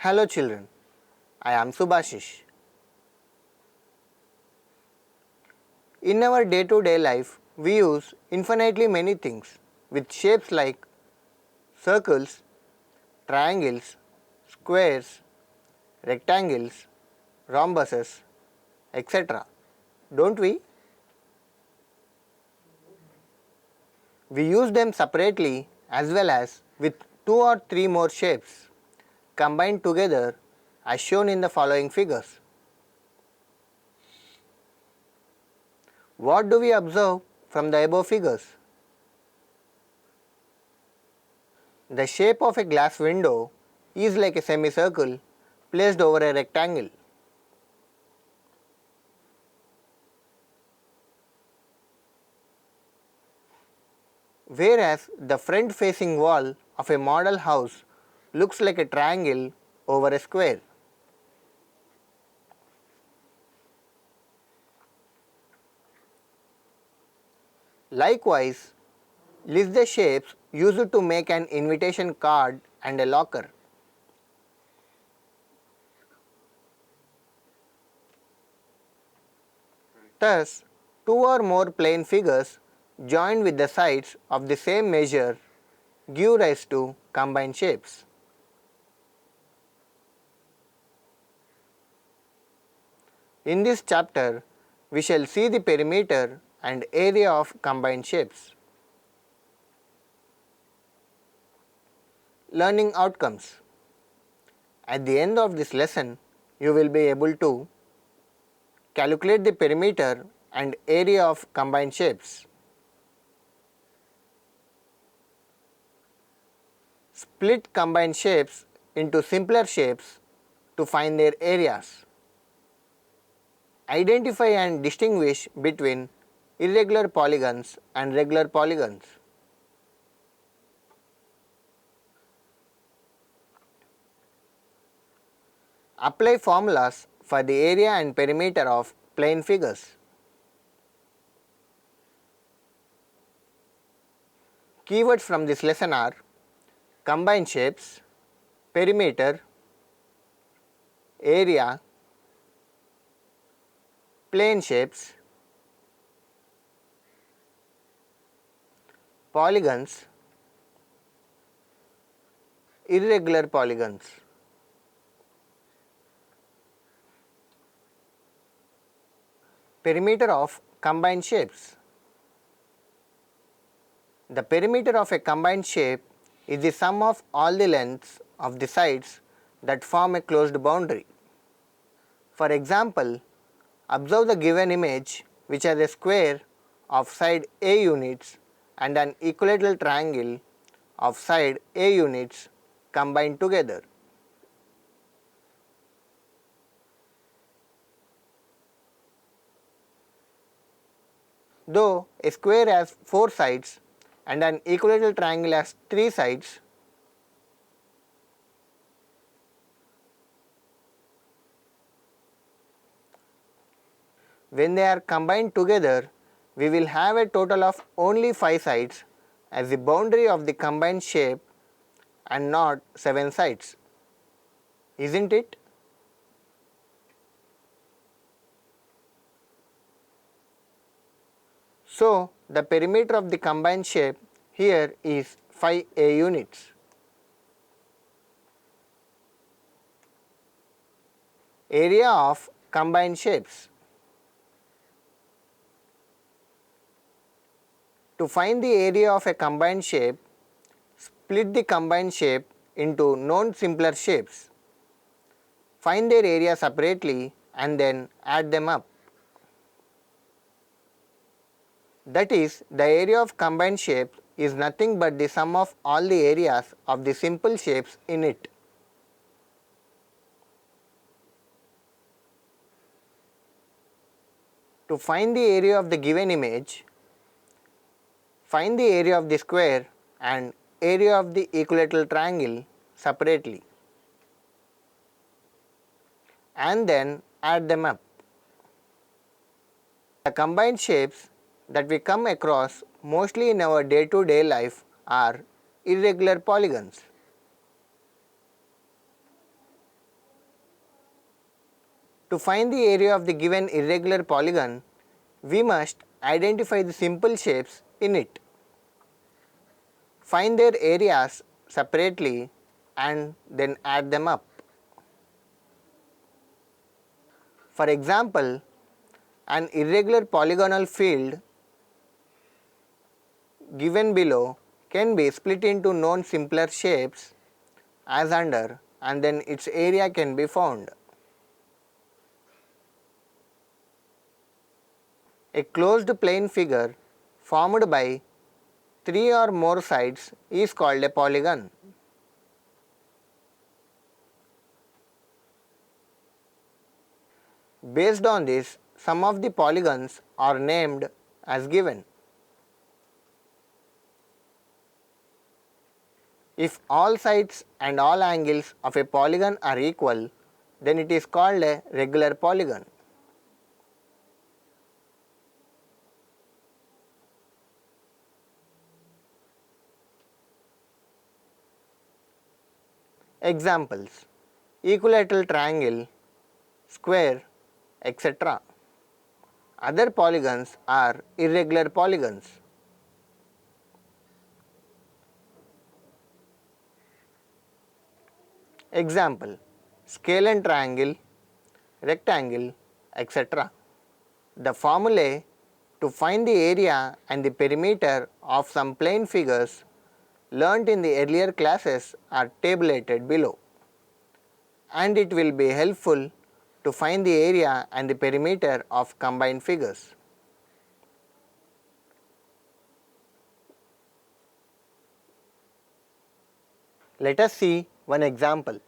Hello children, I am Subhashish. In our day-to-day life, we use infinitely many things with shapes like circles, triangles, squares, rectangles, rhombuses, etc. Don't we? We use them separately as well as with two or three more shapes combined together as shown in the following figures. What do we observe from the above figures? The shape of a glass window is like a semicircle placed over a rectangle. Whereas the front facing wall of a model house looks like a triangle over a square. Likewise, list the shapes used to make an invitation card and a locker. Thus, two or more plane figures joined with the sides of the same measure give rise to combined shapes. In this chapter, we shall see the perimeter and area of combined shapes. Learning outcomes. At the end of this lesson, you will be able to calculate the perimeter and area of combined shapes, split combined shapes into simpler shapes to find their areas, identify and distinguish between irregular polygons and regular polygons, apply formulas for the area and perimeter of plane figures. Keywords from this lesson are combined shapes, perimeter, area, plane shapes, polygons, irregular polygons. Perimeter of combined shapes. The perimeter of a combined shape is the sum of all the lengths of the sides that form a closed boundary. For example, observe the given image which has a square of side A units and an equilateral triangle of side A units combined together. Though a square has 4 sides and an equilateral triangle has 3 sides, when they are combined together, we will have a total of only 5 sides as the boundary of the combined shape and not 7 sides, isn't it? So, the perimeter of the combined shape here is 5A units. Area of combined shapes. To find the area of a combined shape, split the combined shape into known simpler shapes. Find their area separately and then add them up. That is, the area of combined shape is nothing but the sum of all the areas of the simple shapes in it. To find the area of the given image, find the area of the square and area of the equilateral triangle separately and then add them up. The combined shapes that we come across mostly in our day-to-day life are irregular polygons. To find the area of the given irregular polygon, we must identify the simple shapes in it. Find their areas separately and then add them up. For example, an irregular polygonal field given below can be split into known simpler shapes as under, and then its area can be found. A closed plane figure formed by 3 or more sides is called a polygon. Based on this, some of the polygons are named as given. If all sides and all angles of a polygon are equal, then it is called a regular polygon. Examples: equilateral triangle, square, etc. Other polygons are irregular polygons. Example: scalene triangle, rectangle, etc. The formulae to find the area and the perimeter of some plane figures learnt in the earlier classes are tabulated below, and it will be helpful to find the area and the perimeter of combined figures. Let us see one example.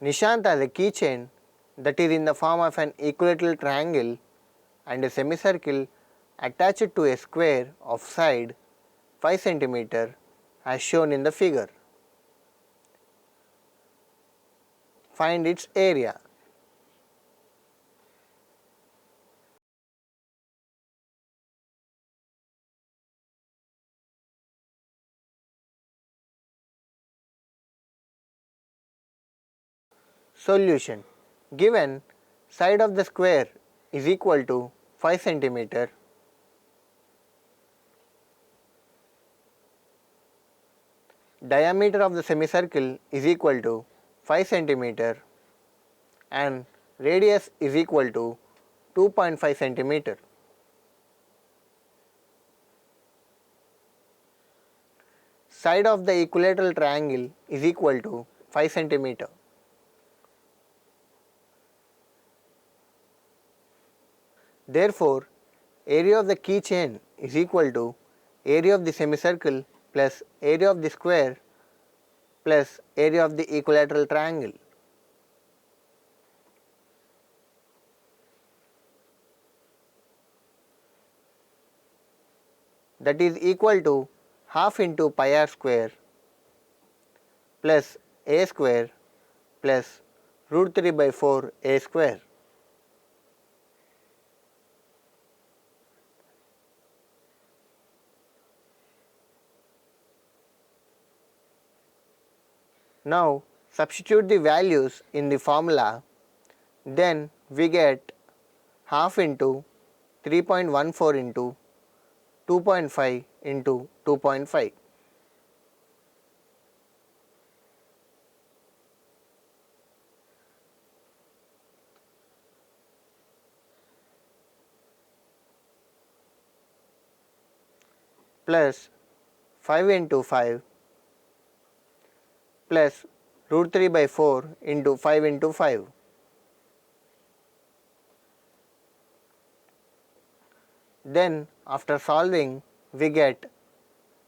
Nishant has a keychain that is in the form of an equilateral triangle and a semicircle attached to a square of side 5 cm as shown in the figure. Find its area. Solution: given side of the square is equal to 5 cm, diameter of the semicircle is equal to 5 cm, and radius is equal to 2.5 cm. Side of the equilateral triangle is equal to 5 cm. Therefore, area of the keychain is equal to area of the semicircle plus area of the square plus area of the equilateral triangle. That is equal to half into pi r square plus a square plus root 3 by 4 a square. Now substitute the values in the formula, then we get half into 3.14 into 2.5 into 2.5. Plus 5 into 5 plus root 3 by 4 into 5 into 5. Then after solving we get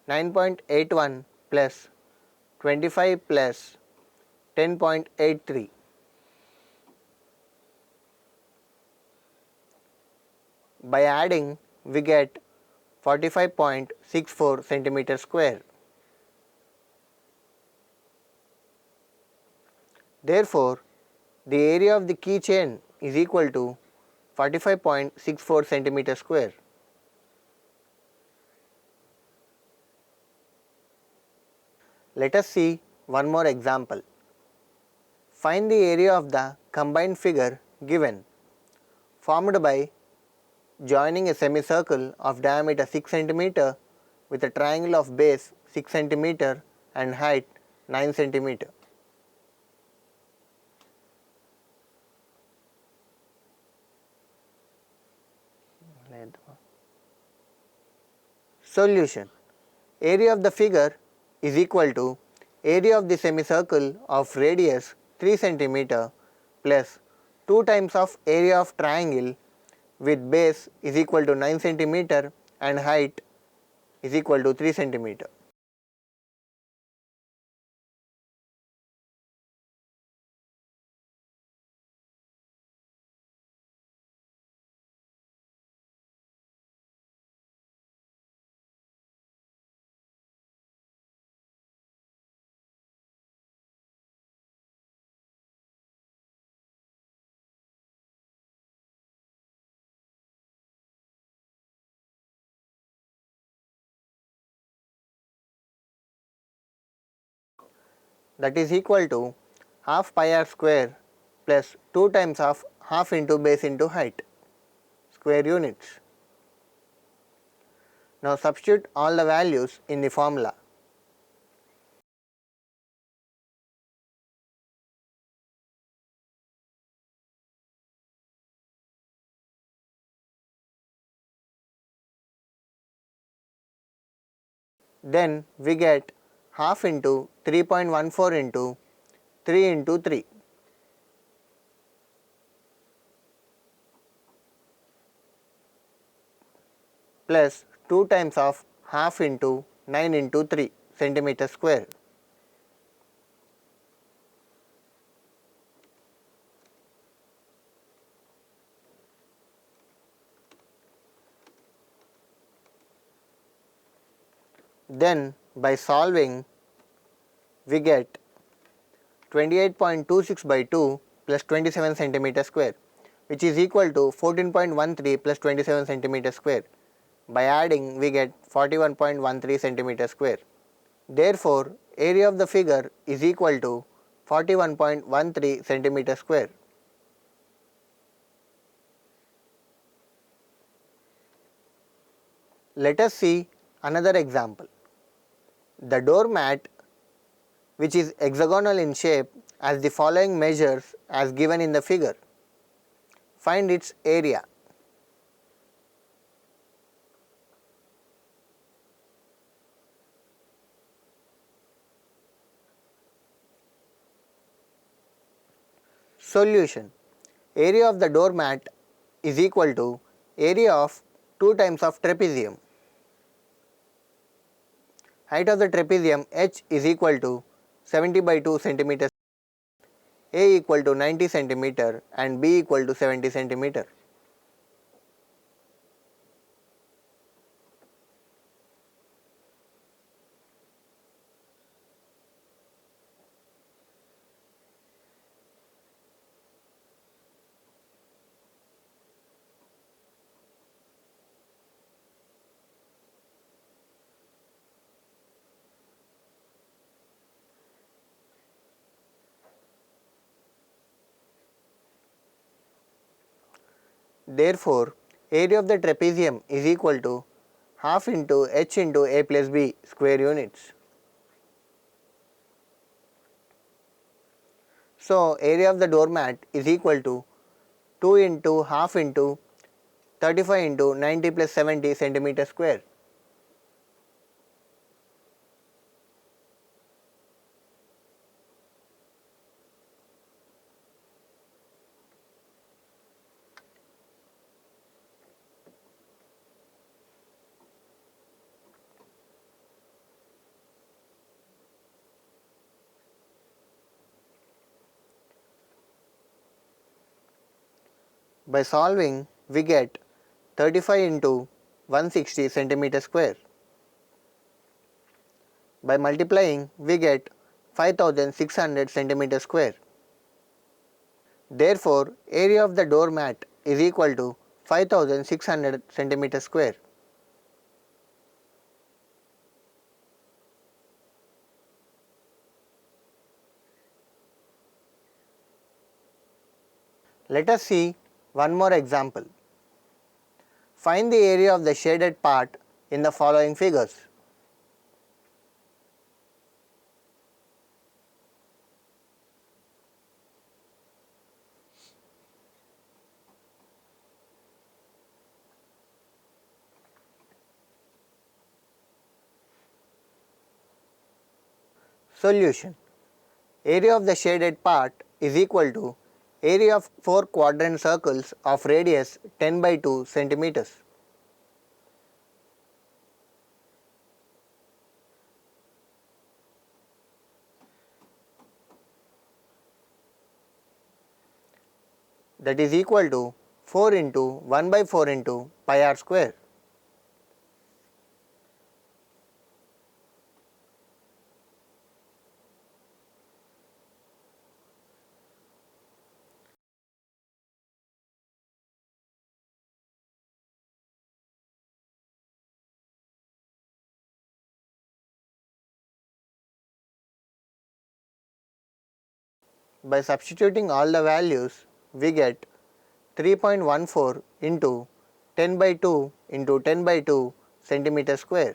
9.81 plus 25 plus 10.83. By adding we get 45.64 centimeter square. Therefore, the area of the keychain is equal to 45.64 centimeter square. Let us see one more example. Find the area of the combined figure given, formed by joining a semicircle of diameter 6 cm with a triangle of base 6 cm and height 9 cm. Solution. Area of the figure is equal to area of the semicircle of radius 3 cm plus 2 times of area of triangle with base is equal to 9 cm and height is equal to 3 cm. That is equal to half pi r square plus 2 times of half into base into height square units. Now substitute all the values in the formula. Then we get half into 3.14 into 3 into 3 plus 2 times of half into 9 into 3 centimeter square. Then by solving we get 28.26 by 2 plus 27 centimeter square, which is equal to 14.13 plus 27 centimeter square. By adding we get 41.13 centimeter square. Therefore, area of the figure is equal to 41.13 centimeter square. Let us see another example. The doormat, which is hexagonal in shape, has the following measures as given in the figure. Find its area. Solution. Area of the doormat is equal to area of 2 times of trapezium. Height of the trapezium h is equal to 70 by 2 centimeters, a equal to 90 centimeter and b equal to 70 centimeter. Therefore, area of the trapezium is equal to half into h into a plus b square units. So, area of the doormat is equal to 2 into half into 35 into 90 plus 70 centimeter square. By solving, we get 35 into 160 centimeter square. By multiplying, we get 5600 centimeter square. Therefore, area of the doormat is equal to 5600 centimeter square. Let us see one more example. Find the area of the shaded part in the following figures. Solution. Area of the shaded part is equal to area of 4 quadrant circles of radius 10 by 2 centimeters. That is equal to 4 into 1 by 4 into pi r square. By substituting all the values, we get 3.14 into 10 by 2 into 10 by 2 centimeter square,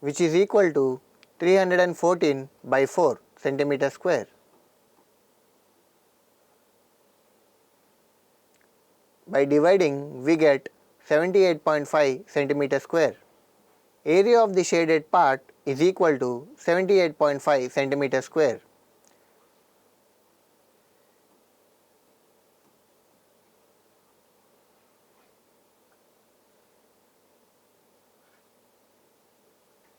which is equal to 314 by 4 centimeter square. By dividing, we get 78.5 centimeter square. Area of the shaded part is equal to 78.5 centimeter square.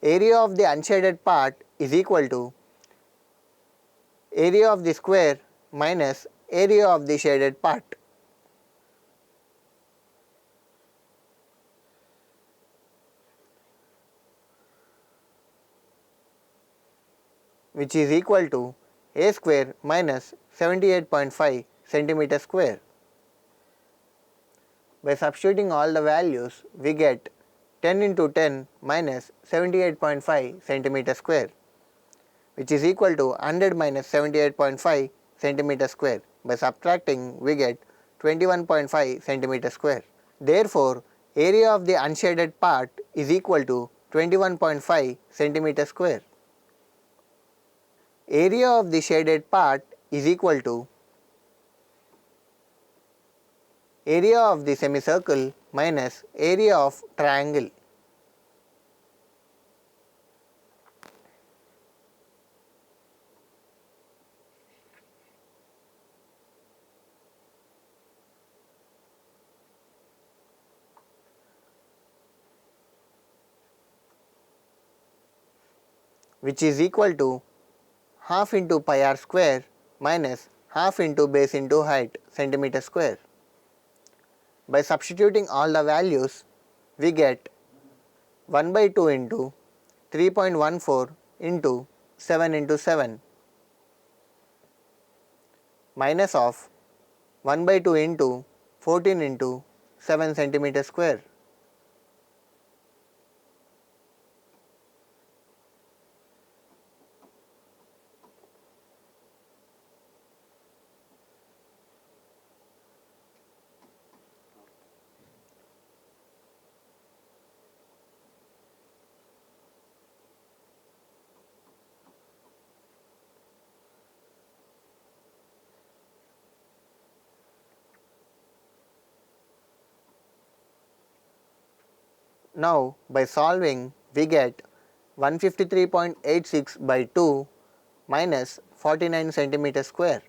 Area of the unshaded part is equal to area of the square minus area of the shaded part, which is equal to a square minus 78.5 centimeter square. By substituting all the values, we get 10 into 10 minus 78.5 centimeter square, which is equal to 100 minus 78.5 centimeter square. By subtracting, we get 21.5 centimeter square. Therefore, area of the unshaded part is equal to 21.5 centimeter square. Area of the shaded part is equal to area of the semicircle minus area of triangle, which is equal to half into pi r square minus half into base into height centimeter square. By substituting all the values, we get 1 by 2 into 3.14 into 7 into 7 minus of 1 by 2 into 14 into 7 centimeter square. Now, by solving, we get 153.86 by 2 minus 49 centimeter square,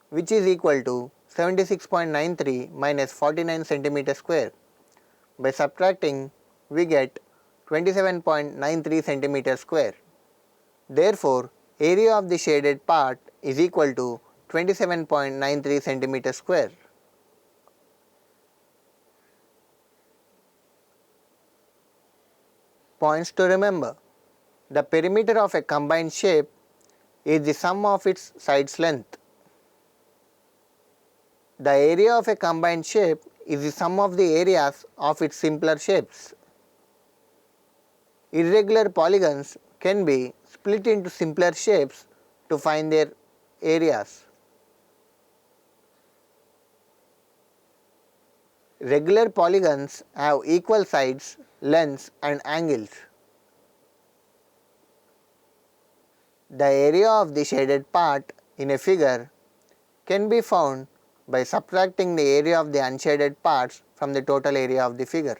which is equal to 76.93 minus 49 centimeter square. By subtracting, we get 27.93 centimeter square. Therefore, area of the shaded part is equal to 27.93 centimeter square. Points to remember: the perimeter of a combined shape is the sum of its sides length. The area of a combined shape is the sum of the areas of its simpler shapes. Irregular polygons can be split into simpler shapes to find their areas. Regular polygons have equal sides, lengths and angles. The area of the shaded part in a figure can be found by subtracting the area of the unshaded parts from the total area of the figure.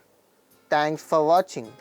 Thanks for watching.